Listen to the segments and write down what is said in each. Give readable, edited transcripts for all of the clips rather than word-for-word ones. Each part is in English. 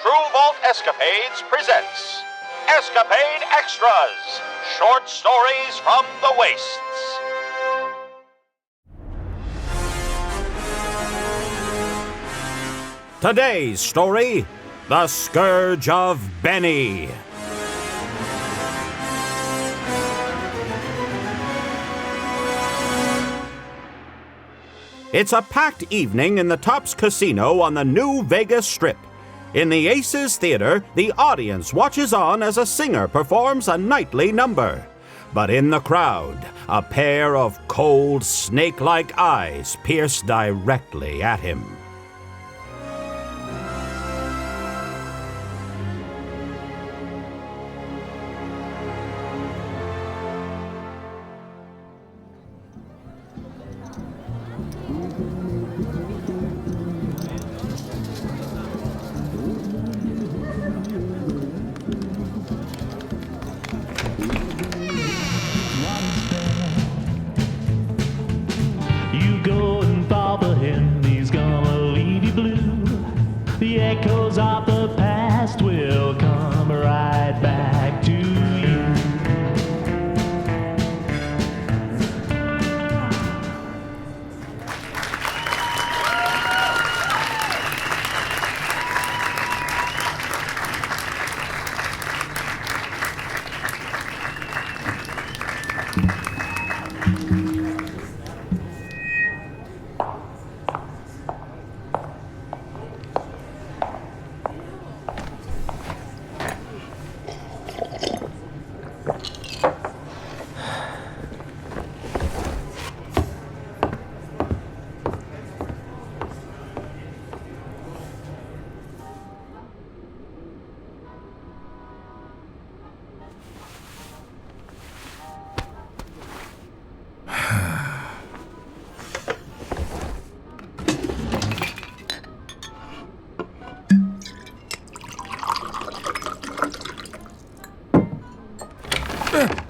True Vault Escapades presents Escapade Extras, short stories from the wastes. Today's story, The Scourge of Benny. It's a packed evening in the Tops Casino on the New Vegas Strip. In the Aces Theater, the audience watches on as a singer performs a nightly number. But in the crowd, a pair of cold, snake-like eyes pierce directly at him. The echoes of the past will come right back to you.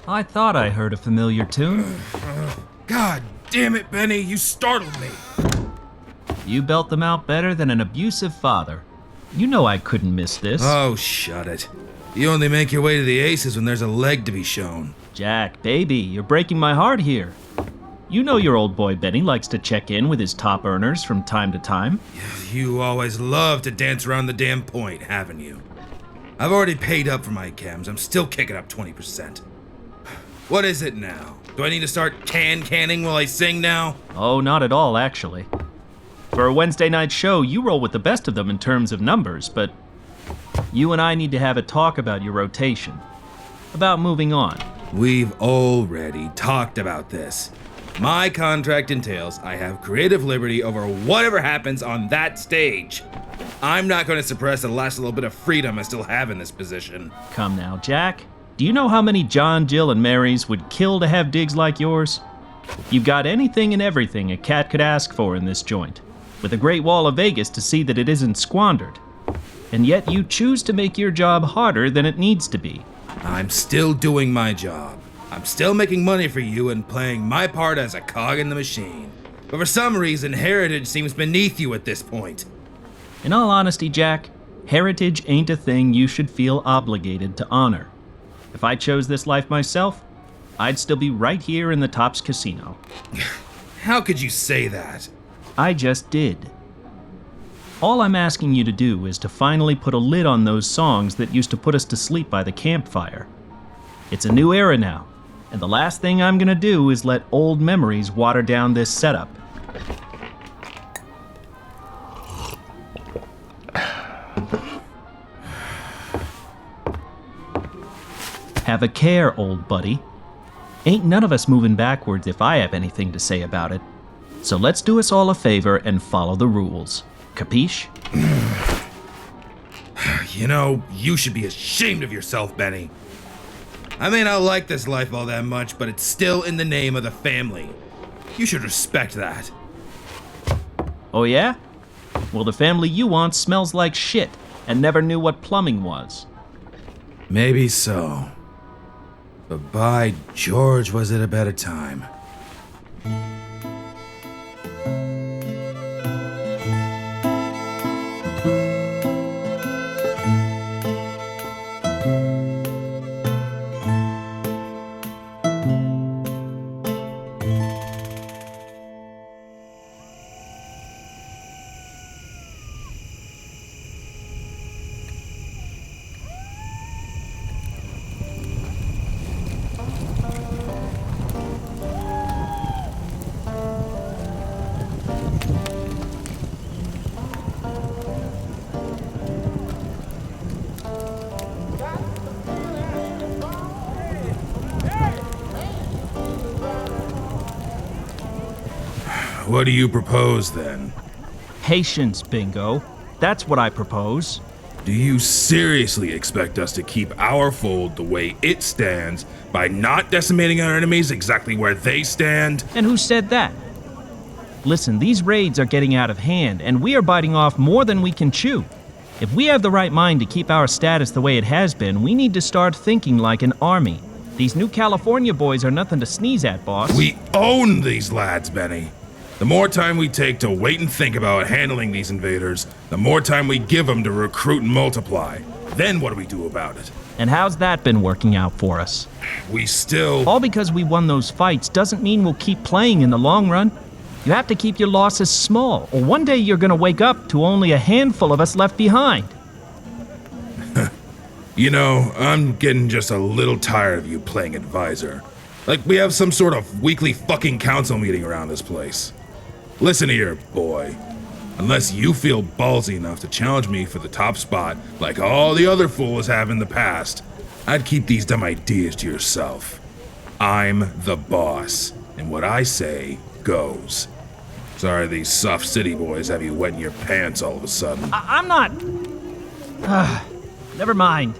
I thought I heard a familiar tune. God damn it, Benny, you startled me. You belt them out better than an abusive father. You know I couldn't miss this. Oh, shut it. You only make your way to the Aces when there's a leg to be shown. Jack, baby, you're breaking my heart here. You know your old boy Benny likes to check in with his top earners from time to time. You always love to dance around the damn point, haven't you? I've already paid up for my cams. I'm still kicking up 20%. What is it now? Do I need to start canning while I sing now? Oh, not at all, actually. For a Wednesday night show, you roll with the best of them in terms of numbers, but you and I need to have a talk about your rotation. About moving on. We've already talked about this. My contract entails I have creative liberty over whatever happens on that stage. I'm not going to suppress the last little bit of freedom I still have in this position. Come now, Jack. Do you know how many John, Jill, and Marys would kill to have digs like yours? You've got anything and everything a cat could ask for in this joint, with a Great Wall of Vegas to see that it isn't squandered. And yet you choose to make your job harder than it needs to be. I'm still doing my job. I'm still making money for you and playing my part as a cog in the machine. But for some reason, heritage seems beneath you at this point. In all honesty, Jack, heritage ain't a thing you should feel obligated to honor. If I chose this life myself, I'd still be right here in the Tops Casino. How could you say that? I just did. All I'm asking you to do is to finally put a lid on those songs that used to put us to sleep by the campfire. It's a new era now, and the last thing I'm gonna do is let old memories water down this setup. Have a care, old buddy. Ain't none of us moving backwards if I have anything to say about it. So let's do us all a favor and follow the rules. Capiche? You know, you should be ashamed of yourself, Benny. I may not like this life all that much, but it's still in the name of the family. You should respect that. Oh yeah? Well, the family you want smells like shit and never knew what plumbing was. Maybe so. But by George, was it a better time. What do you propose, then? Patience, Bingo. That's what I propose. Do you seriously expect us to keep our fold the way it stands by not decimating our enemies exactly where they stand? And who said that? Listen, these raids are getting out of hand, and we are biting off more than we can chew. If we have the right mind to keep our status the way it has been, we need to start thinking like an army. These new California boys are nothing to sneeze at, boss. We own these lads, Benny. The more time we take to wait and think about handling these invaders, the more time we give them to recruit and multiply. Then what do we do about it? And how's that been working out for us? We still... All because we won those fights doesn't mean we'll keep playing in the long run. You have to keep your losses small, or one day you're gonna wake up to only a handful of us left behind. You know, I'm getting just a little tired of you playing advisor. Like we have some sort of weekly fucking council meeting around this place. Listen here, boy. Unless you feel ballsy enough to challenge me for the top spot like all the other fools have in the past, I'd keep these dumb ideas to yourself. I'm the boss, and what I say goes. Sorry these soft city boys have you wetting your pants all of a sudden. I'm not... Never mind.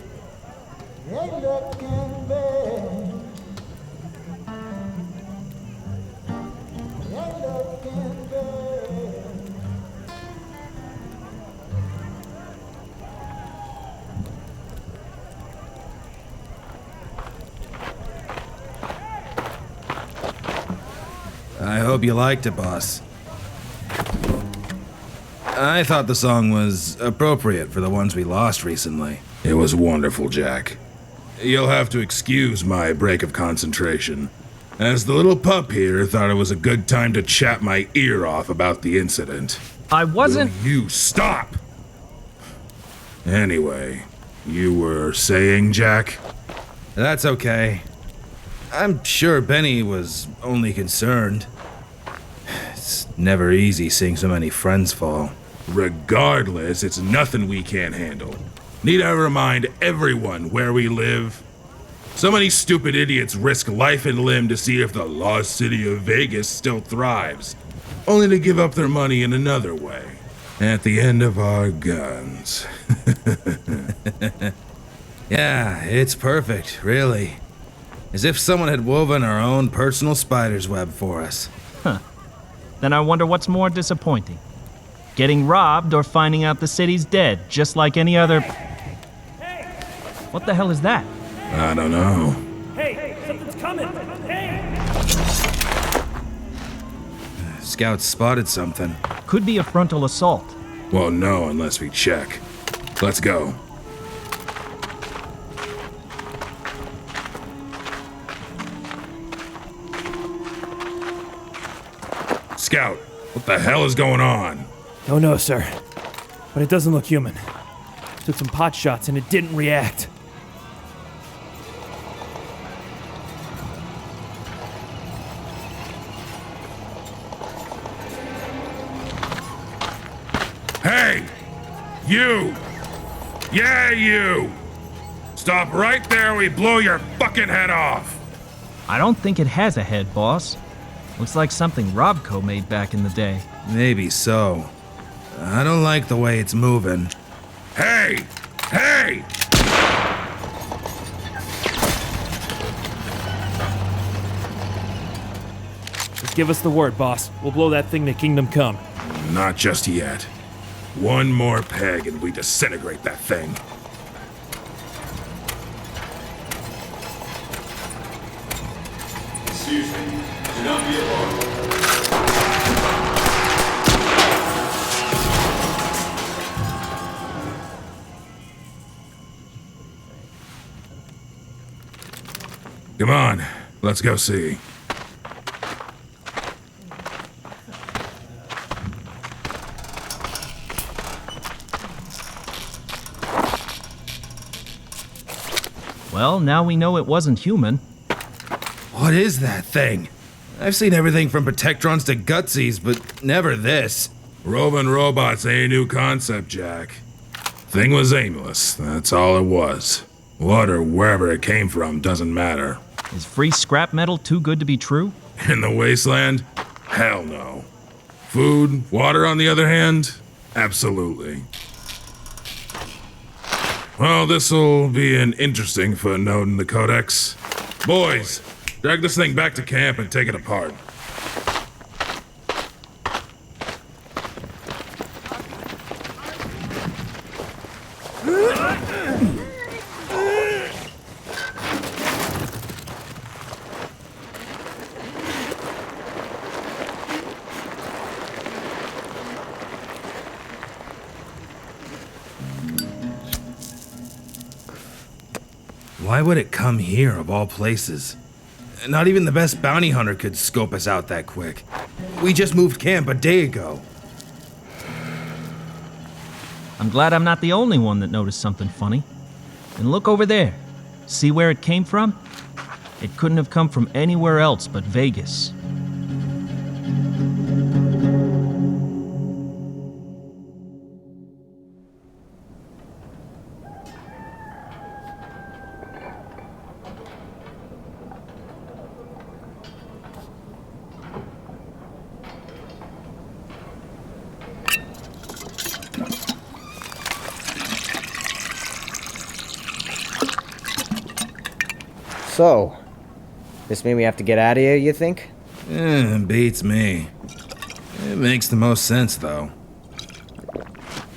I hope you liked it, boss. I thought the song was appropriate for the ones we lost recently. It was wonderful, Jack. You'll have to excuse my break of concentration, as the little pup here thought it was a good time to chat my ear off about the incident. I wasn't... Will you stop? Anyway, you were saying, Jack? That's okay. I'm sure Benny was only concerned. It's never easy seeing so many friends fall. Regardless, it's nothing we can't handle. Need I remind everyone where we live? So many stupid idiots risk life and limb to see if the lost city of Vegas still thrives, only to give up their money in another way. At the end of our guns. Yeah, it's perfect, really. As if someone had woven our own personal spider's web for us. Then I wonder what's more disappointing. Getting robbed or finding out the city's dead, just like any other... What the hell is that? I don't know. Hey, something's coming! Hey! Scouts spotted something. Could be a frontal assault. Well, no, unless we check. Let's go. Scout, what the hell is going on? Don't know, sir. But it doesn't look human. Took some pot shots and it didn't react. Hey! You! Yeah, you! Stop right there or we blow your fucking head off! I don't think it has a head, boss. Looks like something Robco made back in the day. Maybe so. I don't like the way it's moving. Hey! Hey! Just give us the word, boss. We'll blow that thing to Kingdom Come. Not just yet. One more peg and we disintegrate that thing. Excuse me. Do not be alarmed. Come on, let's go see. Well, now we know it wasn't human. What is that thing? I've seen everything from Protectrons to Gutsies, but never this. Roving robots ain't a new concept, Jack. Thing was aimless, that's all it was. What or wherever it came from doesn't matter. Is free scrap metal too good to be true? In the wasteland? Hell no. Food, water on the other hand? Absolutely. Well, this'll be an interesting footnote in the Codex. Boys, drag this thing back to camp and take it apart. Why would it come here, of all places? Not even the best bounty hunter could scope us out that quick. We just moved camp a day ago. I'm glad I'm not the only one that noticed something funny. And look over there. See where it came from? It couldn't have come from anywhere else but Vegas. So, this mean we have to get out of here, you think? Beats me. It makes the most sense, though.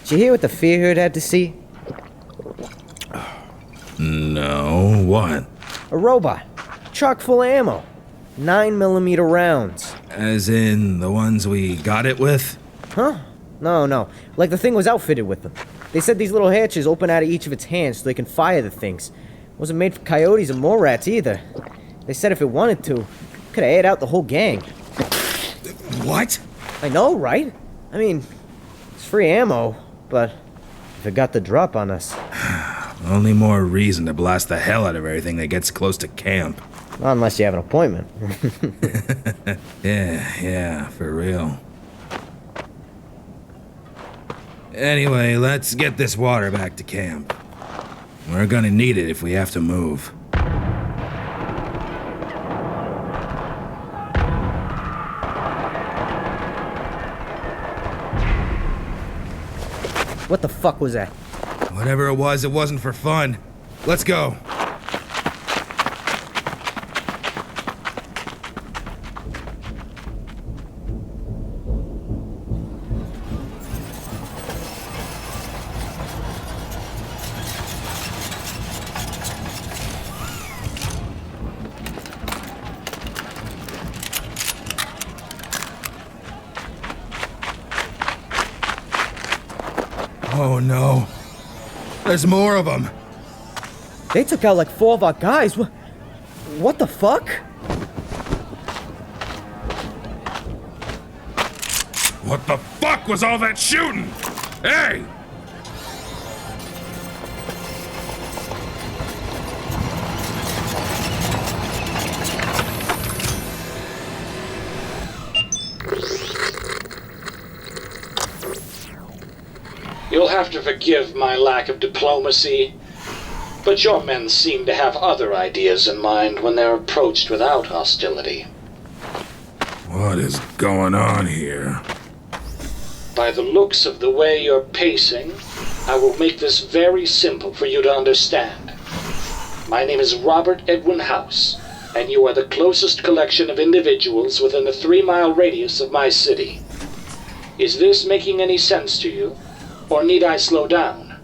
Did you hear what the fear herd had to see? No, what? A robot. Chock full of ammo. 9mm rounds. As in the ones we got it with? Huh? No. Like the thing was outfitted with them. They said these little hatches open out of each of its hands so they can fire the things. Wasn't made for coyotes or mole rats either. They said if it wanted to, it could have aired out the whole gang. What? I know, right? I mean, it's free ammo, but if it got the drop on us... Only more reason to blast the hell out of everything that gets close to camp. Not unless you have an appointment. Yeah, for real. Anyway, let's get this water back to camp. We're gonna need it if we have to move. What the fuck was that? Whatever it wasn't for fun. Let's go. Oh no. There's more of them. They took out like 4 of our guys. What the fuck? What the fuck was all that shooting? Hey! You'll have to forgive my lack of diplomacy, but your men seem to have other ideas in mind when they're approached without hostility. What is going on here? By the looks of the way you're pacing, I will make this very simple for you to understand. My name is Robert Edwin House, and you are the closest collection of individuals within a 3-mile radius of my city. Is this making any sense to you? Or need I slow down?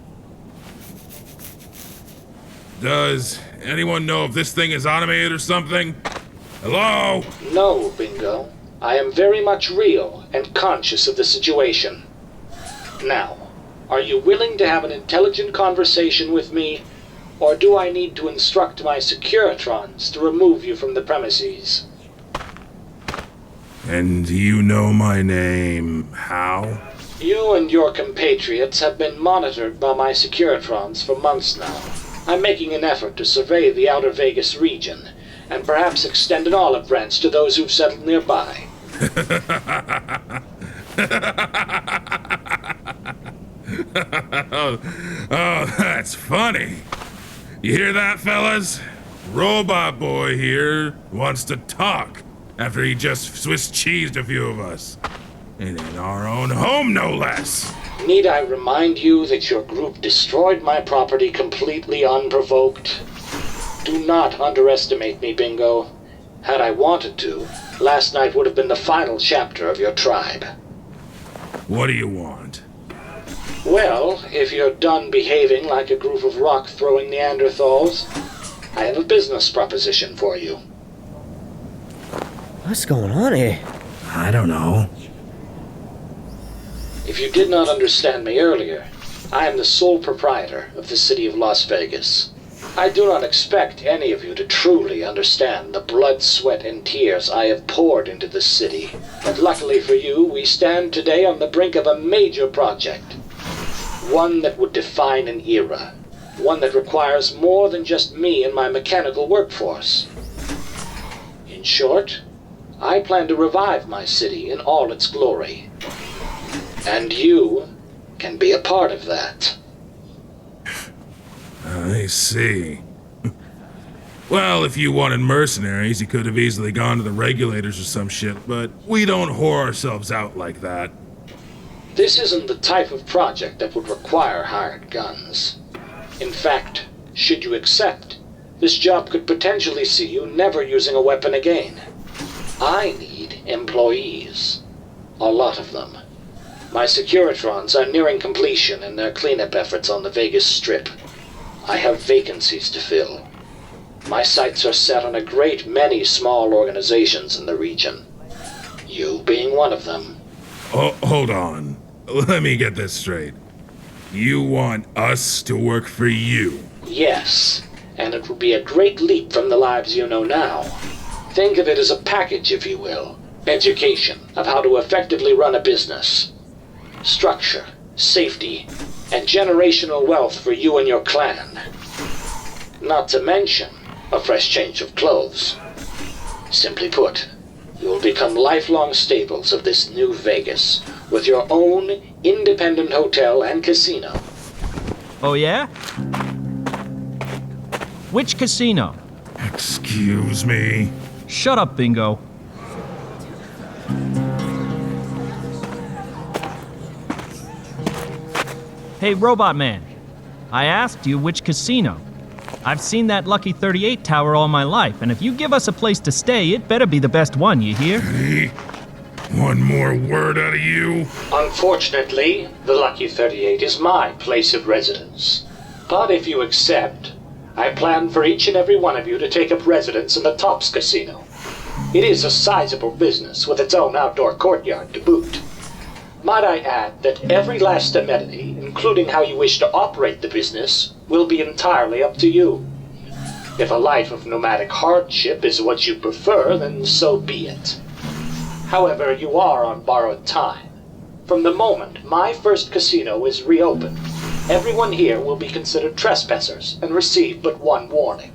Does anyone know if this thing is automated or something? Hello? No, Bingo. I am very much real and conscious of the situation. Now, are you willing to have an intelligent conversation with me, or do I need to instruct my Securitrons to remove you from the premises? And you know my name, how? You and your compatriots have been monitored by my Securitrons for months now. I'm making an effort to survey the outer Vegas region, and perhaps extend an olive branch to those who've settled nearby. Oh, that's funny. You hear that, fellas? Robot Boy here wants to talk after he just Swiss cheesed a few of us. And in our own home, no less. Need I remind you that your group destroyed my property completely unprovoked? Do not underestimate me, Bingo. Had I wanted to, last night would have been the final chapter of your tribe. What do you want? Well, if you're done behaving like a group of rock-throwing Neanderthals, I have a business proposition for you. What's going on here? I don't know. If you did not understand me earlier, I am the sole proprietor of the city of Las Vegas. I do not expect any of you to truly understand the blood, sweat, and tears I have poured into this city. But luckily for you, we stand today on the brink of a major project. One that would define an era. One that requires more than just me and my mechanical workforce. In short, I plan to revive my city in all its glory. And you can be a part of that. I see. Well, if you wanted mercenaries, you could have easily gone to the regulators or some shit, but we don't whore ourselves out like that. This isn't the type of project that would require hired guns. In fact, should you accept, this job could potentially see you never using a weapon again. I need employees. A lot of them. My Securitrons are nearing completion in their cleanup efforts on the Vegas Strip. I have vacancies to fill. My sights are set on a great many small organizations in the region. You being one of them. Oh, hold on. Let me get this straight. You want us to work for you? Yes, and it would be a great leap from the lives you know now. Think of it as a package, if you will. Education of how to effectively run a business. Structure, safety, and generational wealth for you and your clan. Not to mention a fresh change of clothes. Simply put, you will become lifelong staples of this new Vegas, with your own independent hotel and casino. Oh, yeah? Which casino? Excuse me? Shut up, Bingo. Hey, Robot Man. I asked you which casino. I've seen that Lucky 38 tower all my life, and if you give us a place to stay, it better be the best one, you hear? Hey, one more word out of you? Unfortunately, the Lucky 38 is my place of residence. But if you accept, I plan for each and every one of you to take up residence in the Tops Casino. It is a sizable business with its own outdoor courtyard to boot. Might I add that every last amenity, including how you wish to operate the business, will be entirely up to you. If a life of nomadic hardship is what you prefer, then so be it. However, you are on borrowed time. From the moment my first casino is reopened, everyone here will be considered trespassers and receive but one warning.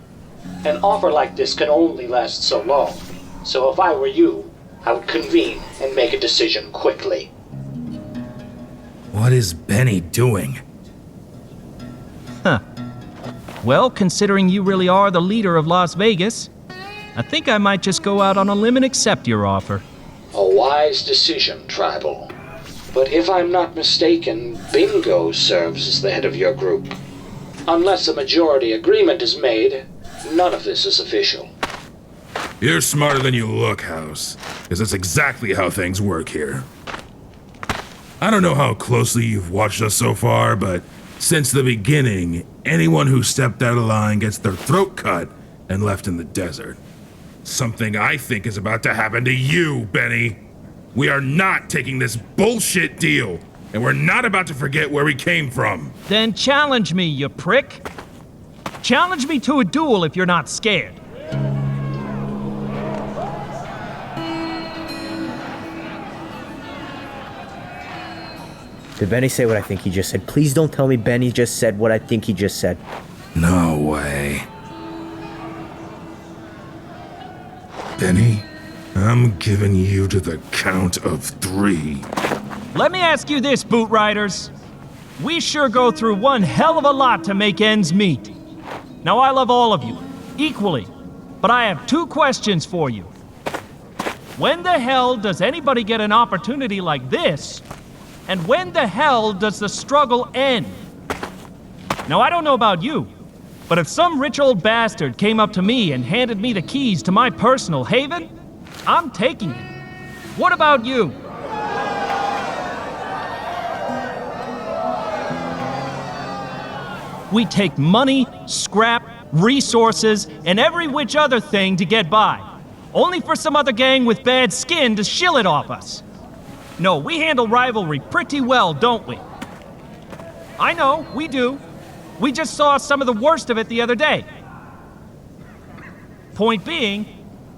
An offer like this can only last so long, so if I were you, I would convene and make a decision quickly. What is Benny doing? Huh. Well, considering you really are the leader of Las Vegas, I think I might just go out on a limb and accept your offer. A wise decision, Tribal. But if I'm not mistaken, Bingo serves as the head of your group. Unless a majority agreement is made, none of this is official. You're smarter than you look, House, because that's exactly how things work here. I don't know how closely you've watched us so far, but since the beginning, anyone who stepped out of line gets their throat cut and left in the desert. Something I think is about to happen to you, Benny. We are not taking this bullshit deal, and we're not about to forget where we came from. Then challenge me, you prick. Challenge me to a duel if you're not scared. Did Benny say what I think he just said? Please don't tell me Benny just said what I think he just said. No way. Benny, I'm giving you to the count of 3. Let me ask you this, Boot-Riders. We sure go through one hell of a lot to make ends meet. Now, I love all of you, equally, but I have 2 questions for you. When the hell does anybody get an opportunity like this? And when the hell does the struggle end? Now, I don't know about you, but if some rich old bastard came up to me and handed me the keys to my personal haven, I'm taking it. What about you? We take money, scrap, resources, and every which other thing to get by, only for some other gang with bad skin to shill it off us. No, we handle rivalry pretty well, don't we? I know, we do. We just saw some of the worst of it the other day. Point being,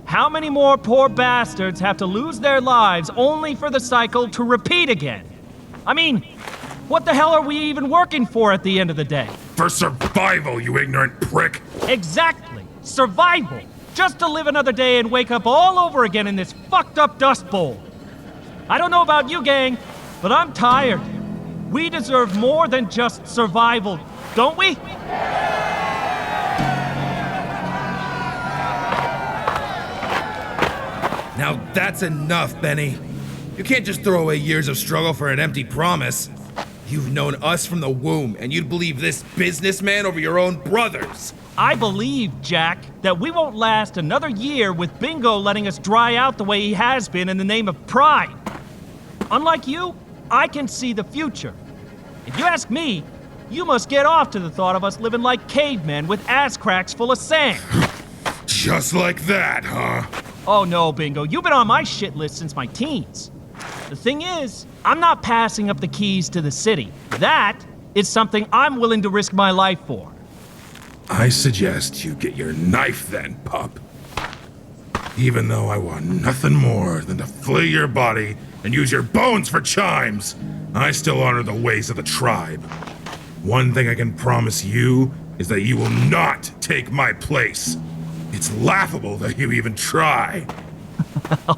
how many more poor bastards have to lose their lives only for the cycle to repeat again? I mean, what the hell are we even working for at the end of the day? For survival, you ignorant prick! Exactly. Survival. Just to live another day and wake up all over again in this fucked up dust bowl. I don't know about you, gang, but I'm tired. We deserve more than just survival, don't we? Now that's enough, Benny. You can't just throw away years of struggle for an empty promise. You've known us from the womb, and you'd believe this businessman over your own brothers. I believe, Jack, that we won't last another year with Bingo letting us dry out the way he has been in the name of pride. Unlike you, I can see the future. If you ask me, you must get off to the thought of us living like cavemen with ass cracks full of sand. Just like that, huh? Oh no, Bingo, you've been on my shit list since my teens. The thing is, I'm not passing up the keys to the city. That is something I'm willing to risk my life for. I suggest you get your knife then, pup. Even though I want nothing more than to flay your body and use your bones for chimes, I still honor the ways of the tribe. One thing I can promise you is that you will not take my place. It's laughable that you even try.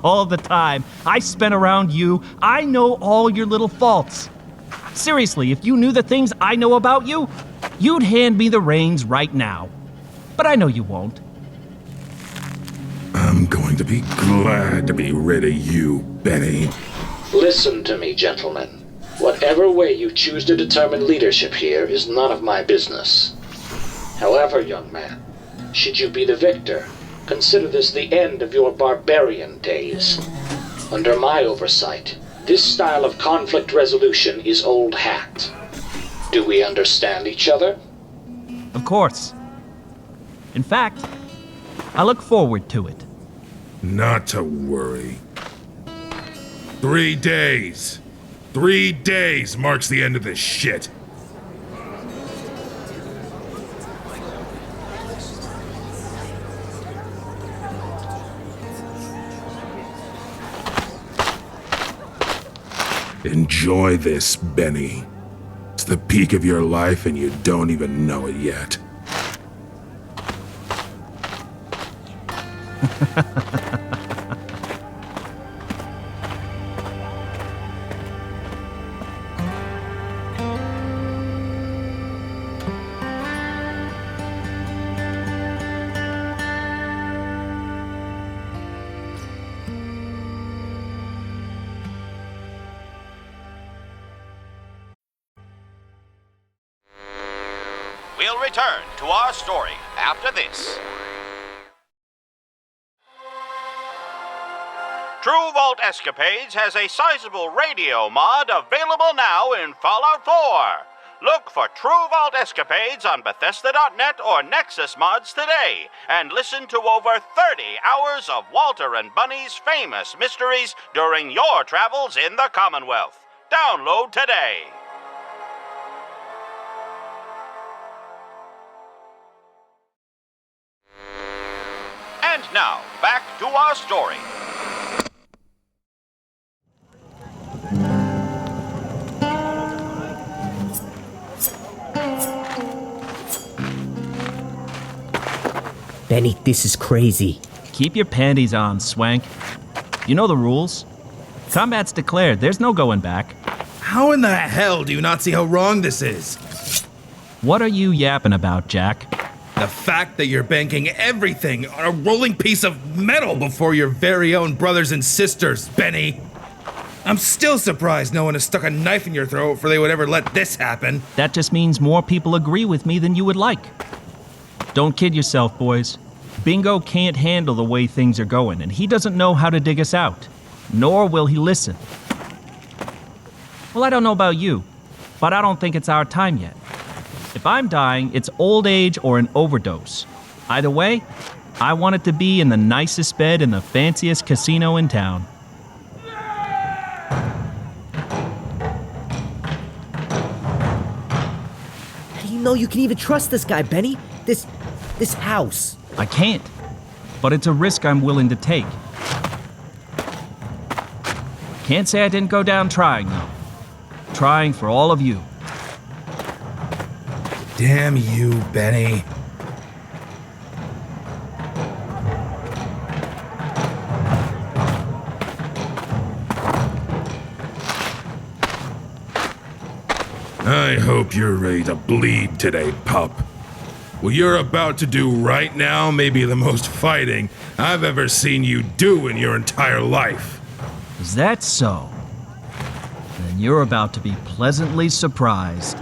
All the time I spent around you, I know all your little faults. Seriously, if you knew the things I know about you, you'd hand me the reins right now. But I know you won't. I'm going to be glad to be rid of you, Benny. Listen to me, gentlemen. Whatever way you choose to determine leadership here is none of my business. However, young man, should you be the victor, consider this the end of your barbarian days. Under my oversight, this style of conflict resolution is old hat. Do we understand each other? Of course. In fact, I look forward to it. Not to worry. 3 days. 3 days marks the end of this shit. Enjoy this, Benny. It's the peak of your life and you don't even know it yet. We'll return to our story after this. True Vault Escapades has a sizable radio mod available now in Fallout 4. Look for True Vault Escapades on Bethesda.net or Nexus Mods today, and listen to over 30 hours of Walter and Bunny's famous mysteries during your travels in the Commonwealth. Download today. And now, back to our story. Benny, this is crazy. Keep your panties on, Swank. You know the rules. Combat's declared. There's no going back. How in the hell do you not see how wrong this is? What are you yapping about, Jack? The fact that you're banking everything on a rolling piece of metal before your very own brothers and sisters, Benny. I'm still surprised no one has stuck a knife in your throat before they would ever let this happen. That just means more people agree with me than you would like. Don't kid yourself, boys. Bingo can't handle the way things are going, and he doesn't know how to dig us out. Nor will he listen. Well, I don't know about you, but I don't think it's our time yet. If I'm dying, it's old age or an overdose. Either way, I want it to be in the nicest bed in the fanciest casino in town. How do you know you can even trust this guy, Benny? This house. I can't, but it's a risk I'm willing to take. Can't say I didn't go down trying, though. Trying for all of you. Damn you, Benny. I hope you're ready to bleed today, pup. What you're about to do right now may be the most fighting I've ever seen you do in your entire life. Is that so? Then you're about to be pleasantly surprised.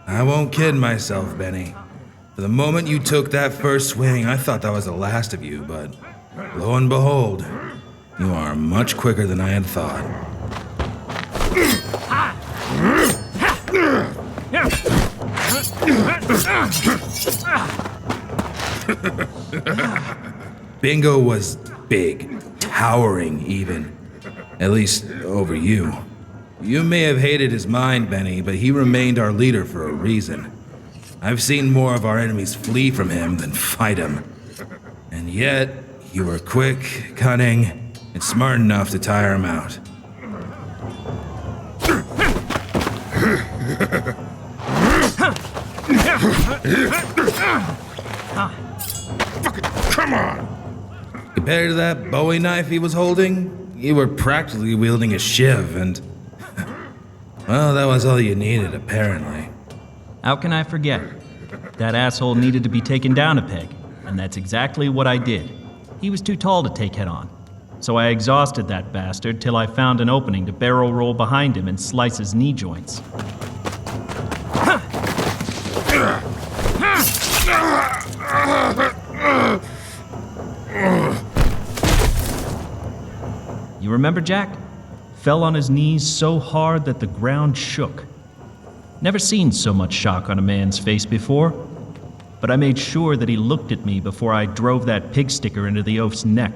I won't kid myself, Benny. For the moment you took that first swing, I thought that was the last of you, but lo and behold, you are much quicker than I had thought. Bingo was big, towering even. At least over you. You may have hated his mind, Benny, but he remained our leader for a reason. I've seen more of our enemies flee from him than fight him. And yet, you were quick, cunning, and smart enough to tire him out. Come on! Compared to that Bowie knife he was holding, you were practically wielding a shiv, and well, that was all you needed, apparently. How can I forget? That asshole needed to be taken down a peg, and that's exactly what I did. He was too tall to take head on. So I exhausted that bastard till I found an opening to barrel roll behind him and slice his knee joints. You remember Jack? Fell on his knees so hard that the ground shook. Never seen so much shock on a man's face before, but I made sure that he looked at me before I drove that pig sticker into the oaf's neck.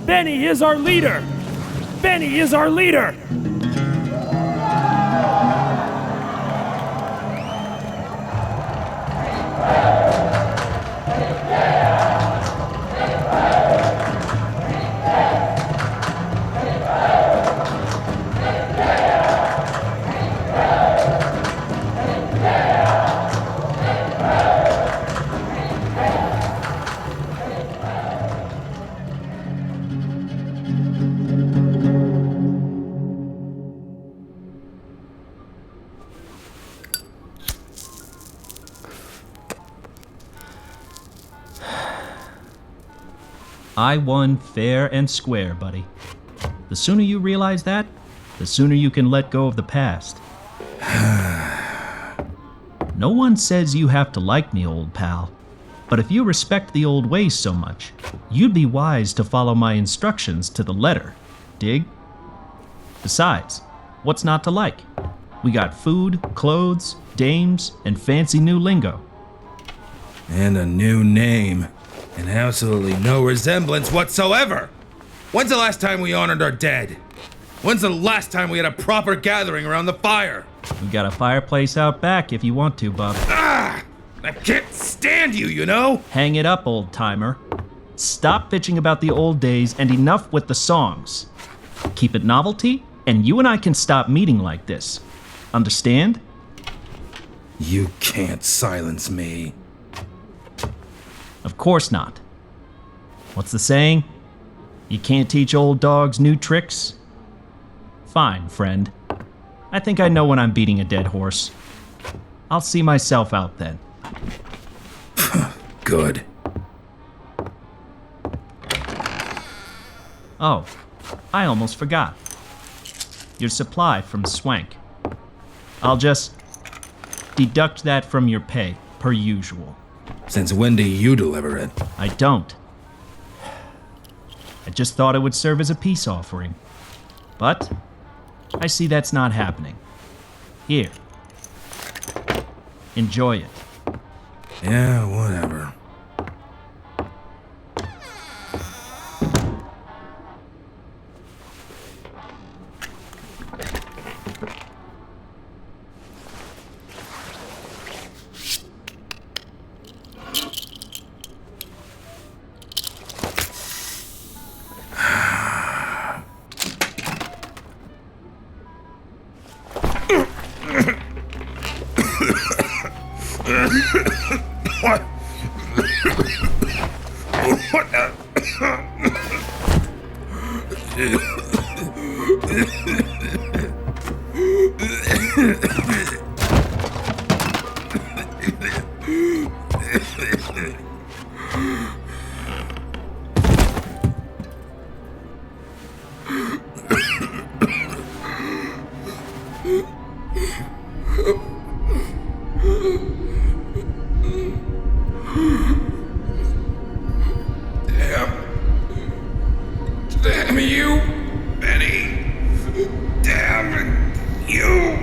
Benny is our leader! Benny is our leader! I won fair and square, buddy. The sooner you realize that, the sooner you can let go of the past. No one says you have to like me, old pal. But if you respect the old ways so much, you'd be wise to follow my instructions to the letter. Dig? Besides, what's not to like? We got food, clothes, dames, and fancy new lingo. And a new name. And absolutely no resemblance whatsoever. When's the last time we honored our dead? When's the last time we had a proper gathering around the fire? We got a fireplace out back if you want to, bub. Ah! I can't stand you, you know? Hang it up, old timer. Stop bitching about the old days and enough with the songs. Keep it novelty, and you and I can stop meeting like this. Understand? You can't silence me. Of course not. What's the saying? You can't teach old dogs new tricks? Fine, friend. I think I know when I'm beating a dead horse. I'll see myself out then. Good. Oh, I almost forgot. Your supply from Swank. I'll just deduct that from your pay, per usual. Since when do you deliver it? I don't. I just thought it would serve as a peace offering. But I see that's not happening. Here. Enjoy it. Yeah, whatever. What? What the? Damn you, Benny. Damn you.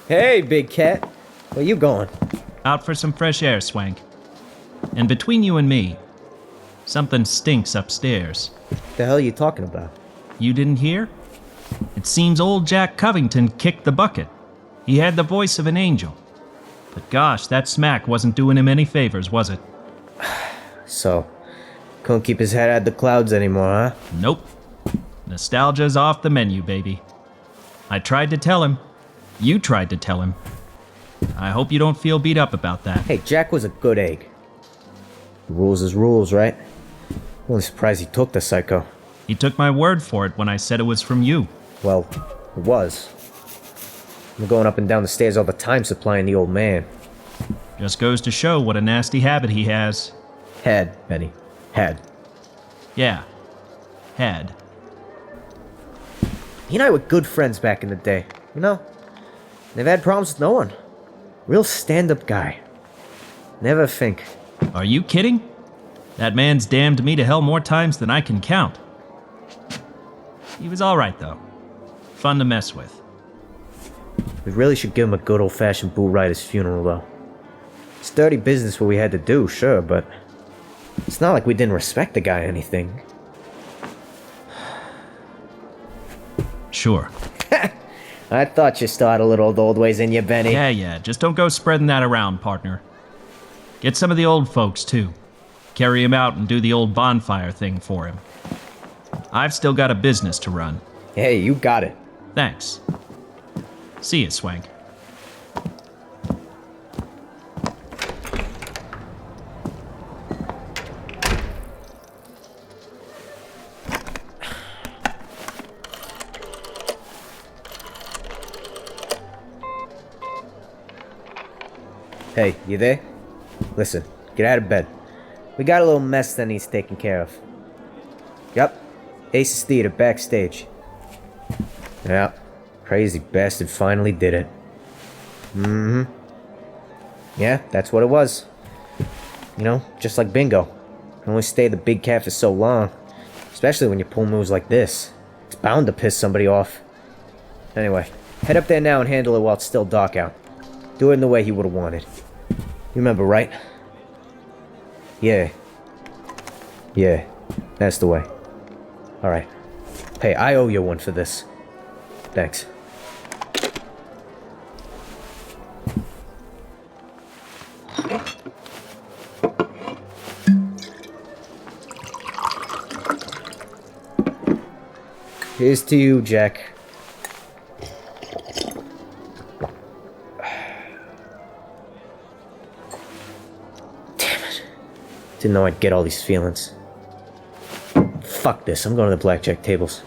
Hey, big cat. Where you going? Out for some fresh air, Swank. And between you and me, something stinks upstairs. The hell are you talking about? You didn't hear? It seems old Jack Covington kicked the bucket. He had the voice of an angel. But gosh, that smack wasn't doing him any favors, was it? So, couldn't keep his head out of the clouds anymore, huh? Nope. Nostalgia's off the menu, baby. I tried to tell him. You tried to tell him. I hope you don't feel beat up about that. Hey, Jack was a good egg. Rules is rules, right? I'm only surprised he took the psycho. He took my word for it when I said it was from you. Well, it was. I'm going up and down the stairs all the time supplying the old man. Just goes to show what a nasty habit he has. Had, Benny. Had. Yeah. Had. He and I were good friends back in the day, you know? Never had problems with no one. Real stand-up guy. Never think. Are you kidding? That man's damned me to hell more times than I can count. He was alright, though. Fun to mess with. We really should give him a good old-fashioned Boot-Riders funeral, though. It's dirty business what we had to do, sure, but it's not like we didn't respect the guy or anything. Sure. I thought you still had a little of the old ways in you, Benny. Yeah, just don't go spreading that around, partner. Get some of the old folks, too. Carry him out and do the old bonfire thing for him. I've still got a business to run. Hey, you got it. Thanks. See you, Swank. Hey, you there? Listen, get out of bed. We got a little mess that needs taken care of. Yup, Ace's Theater backstage. Yeah, crazy bastard finally did it. Yeah, that's what it was. You know, just like bingo. Can only stay at the big cat for so long. Especially when you pull moves like this. It's bound to piss somebody off. Anyway, head up there now and handle it while it's still dark out. Do it in the way he would have wanted. You remember, right? Yeah, that's the way. Alright. Hey, I owe you one for this. Thanks. Here's to you, Jack. Didn't know I'd get all these feelings. Fuck this, I'm going to the blackjack tables.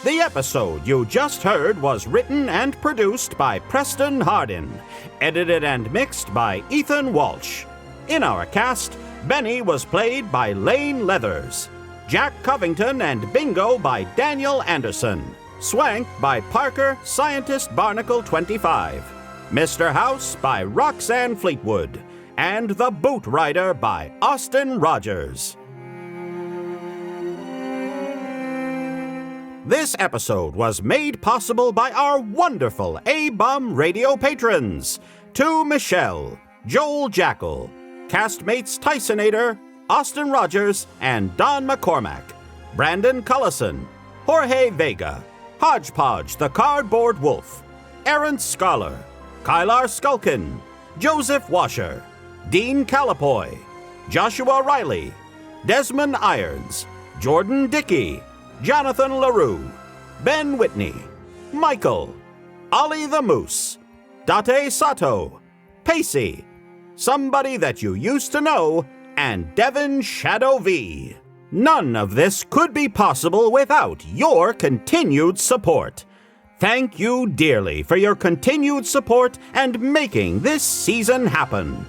The episode you just heard was written and produced by Preston Hardin, edited and mixed by Ethan Walsh. In our cast, Benny was played by Lane Leathers, Jack Covington and Bingo by Daniel Anderson, Swank by Parker Scientist Barnacle 25, Mr. House by Roxanne Fleetwood, and The Boot Rider by Austin Rodgers. This episode was made possible by our wonderful A-Bum radio patrons. To Michelle, Joel Jackal, castmates Tysonator, Austin Rodgers, and Don McCormack, Brandon Cullison, Jorge Vega, Hodgepodge the Cardboard Wolf, Aaron Scholar, Kylar Skulkin, Joseph Washer, Dean Calipoy, Joshua Riley, Desmond Irons, Jordan Dickey, Jonathan LaRue, Ben Whitney, Michael, Ollie the Moose, Date Sato, Pacey, Somebody That You Used to Know, and Devin Shadow V. None of this could be possible without your continued support. Thank you dearly for your continued support and making this season happen.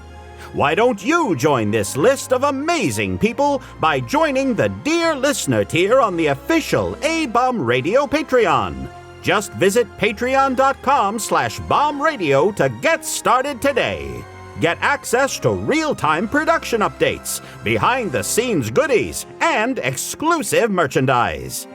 Why don't you join this list of amazing people by joining the Dear Listener tier on the official A-Bum Radio Patreon? Just visit patreon.com/bombradio to get started today. Get access to real-time production updates, behind-the-scenes goodies, and exclusive merchandise.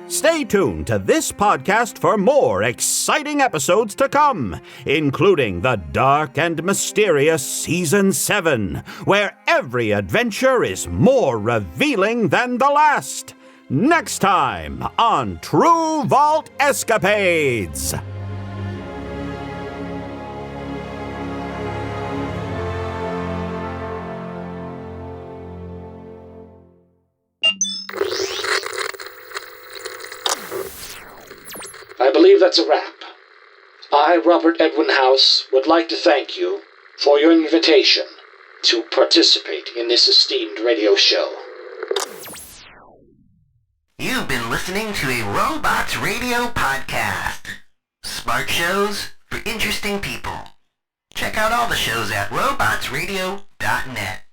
Stay tuned to this podcast for more exciting episodes to come, including the dark and mysterious Season 7, where every adventure is more revealing than the last. Next time on True Vault Escapades. I believe that's a wrap. I, Robert Edwin House, would like to thank you for your invitation to participate in this esteemed radio show. You've been listening to a Robots Radio podcast. Smart shows for interesting people. Check out all the shows at robotsradio.net.